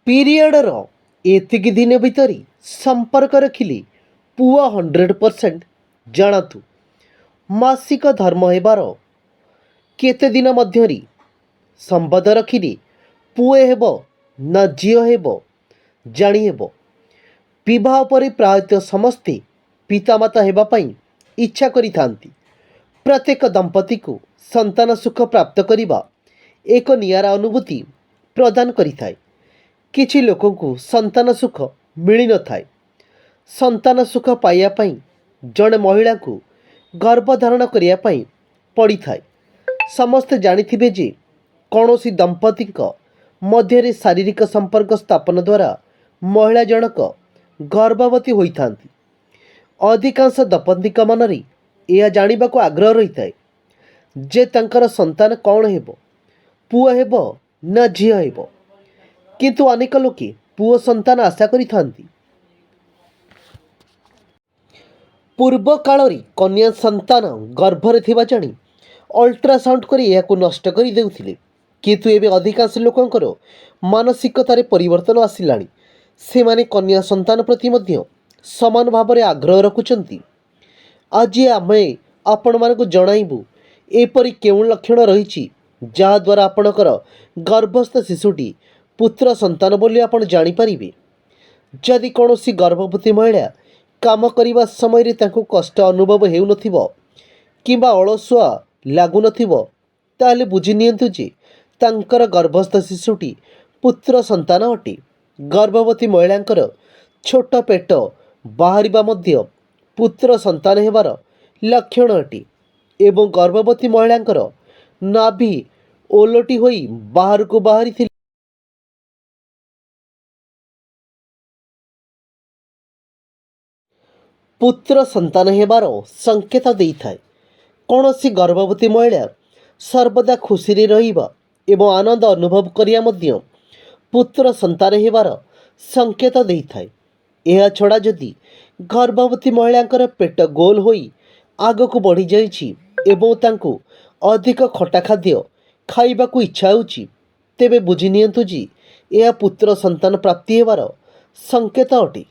ପିରିୟଡ଼ର ଏତିକି ଦିନ ଭିତରେ ସମ୍ପର୍କ ରଖିଲେ ପୁଅ 100% ଜାଣନ୍ତୁ। ମାସିକ ଧର୍ମ ହେବାର କେତେ ଦିନ ମଧ୍ୟରେ ସମ୍ବନ୍ଧ ରଖିଲେ ପୁଅ ହେବ ନା ଝିଅ ହେବ ଜାଣିହେବ। ବିବାହ ପରେ ପ୍ରାୟତଃ ସମସ୍ତେ ପିତାମାତା ହେବା ପାଇଁ ଇଚ୍ଛା କରିଥାନ୍ତି। ପ୍ରତ୍ୟେକ ଦମ୍ପତିକୁ ସନ୍ତାନ ସୁଖ ପ୍ରାପ୍ତ କରିବା ଏକ ନିଆରା ଅନୁଭୂତି ପ୍ରଦାନ କରିଥାଏ। କିଛି ଲୋକଙ୍କୁ ସନ୍ତାନ ସୁଖ ମିଳିନଥାଏ। ସନ୍ତାନ ସୁଖ ପାଇବା ପାଇଁ ଜଣେ ମହିଳାଙ୍କୁ ଗର୍ଭଧାରଣ କରିବା ପାଇଁ ପଡ଼ିଥାଏ। ସମସ୍ତେ ଜାଣିଥିବେ ଯେ କୌଣସି ଦମ୍ପତିଙ୍କ ମଧ୍ୟରେ ଶାରୀରିକ ସମ୍ପର୍କ ସ୍ଥାପନ ଦ୍ୱାରା ମହିଳା ଜଣକ ଗର୍ଭବତୀ ହୋଇଥାନ୍ତି। ଅଧିକାଂଶ ଦମ୍ପତିଙ୍କ ମନରେ ଏହା ଜାଣିବାକୁ ଆଗ୍ରହ ରହିଥାଏ ଯେ ତାଙ୍କର ସନ୍ତାନ କ'ଣ ହେବ, ପୁଅ ହେବ ନା ଝିଅ ହେବ। କିନ୍ତୁ ଅନେକ ଲୋକେ ପୁଅ ସନ୍ତାନ ଆଶା କରିଥାନ୍ତି। ପୂର୍ବ କାଳରେ କନ୍ୟା ସନ୍ତାନ ଗର୍ଭରେ ଥିବା ଜାଣି ଅଲ୍ଟ୍ରାସାଉଣ୍ଡ କରି ଏହାକୁ ନଷ୍ଟ କରି ଦେଉଥିଲେ। କିନ୍ତୁ ଏବେ ଅଧିକାଂଶ ଲୋକଙ୍କର ମାନସିକତାରେ ପରିବର୍ତ୍ତନ ଆସିଲାଣି। ସେମାନେ କନ୍ୟା ସନ୍ତାନ ପ୍ରତି ମଧ୍ୟ ସମାନ ଭାବରେ ଆଗ୍ରହ ରଖୁଛନ୍ତି। ଆଜି ଆମେ ଆପଣମାନଙ୍କୁ ଜଣାଇବୁ ଏପରି କେଉଁ ଲକ୍ଷଣ ରହିଛି ଯାହାଦ୍ୱାରା ଆପଣଙ୍କର ଗର୍ଭସ୍ଥ ଶିଶୁଟି ପୁତ୍ର ସନ୍ତାନ ବୋଲି ଆପଣ ଜାଣିପାରିବେ। ଯଦି କୌଣସି ଗର୍ଭବତୀ ମହିଳା କାମ କରିବା ସମୟରେ ତାଙ୍କୁ କଷ୍ଟ ଅନୁଭବ ହେଉନଥିବ କିମ୍ବା ଅଳସୁଆ ଲାଗୁନଥିବ, ତାହେଲେ ବୁଝିନିଅନ୍ତୁ ଯେ ତାଙ୍କର ଗର୍ଭସ୍ଥ ଶିଶୁଟି ପୁତ୍ର ସନ୍ତାନ ଅଟେ। ଗର୍ଭବତୀ ମହିଳାଙ୍କର ଛୋଟ ପେଟ ବାହାରିବା ମଧ୍ୟ ପୁତ୍ର ସନ୍ତାନ ହେବାର ଲକ୍ଷଣ ଅଟେ ଏବଂ ଗର୍ଭବତୀ ମହିଳାଙ୍କର ନାଭି ଓଲଟି ହୋଇ ବାହାରକୁ ବାହାରିଥିଲେ ପୁତ୍ର ସନ୍ତାନ ହେବାର ସଂକେତ ଦେଇଥାଏ। କୌଣସି ଗର୍ଭବତୀ ମହିଳା ସର୍ବଦା ଖୁସିରେ ରହିବା ଏବଂ ଆନନ୍ଦ ଅନୁଭବ କରିବା ମଧ୍ୟ ପୁତ୍ର ସନ୍ତାନ ହେବାର ସଂକେତ ଦେଇଥାଏ। ଏହା ଛଡ଼ା ଯଦି ଗର୍ଭବତୀ ମହିଳାଙ୍କର ପେଟ ଗୋଲ ହୋଇ ଆଗକୁ ବଢ଼ିଯାଇଛି ଏବଂ ତାଙ୍କୁ ଅଧିକ ଖଟା ଖାଦ୍ୟ ଖାଇବାକୁ ଇଚ୍ଛା ହେଉଛି, ତେବେ ବୁଝିନିଅନ୍ତୁ ଯେ ଏହା ପୁତ୍ର ସନ୍ତାନ ପ୍ରାପ୍ତି ହେବାର ସଂକେତ ଅଟେ।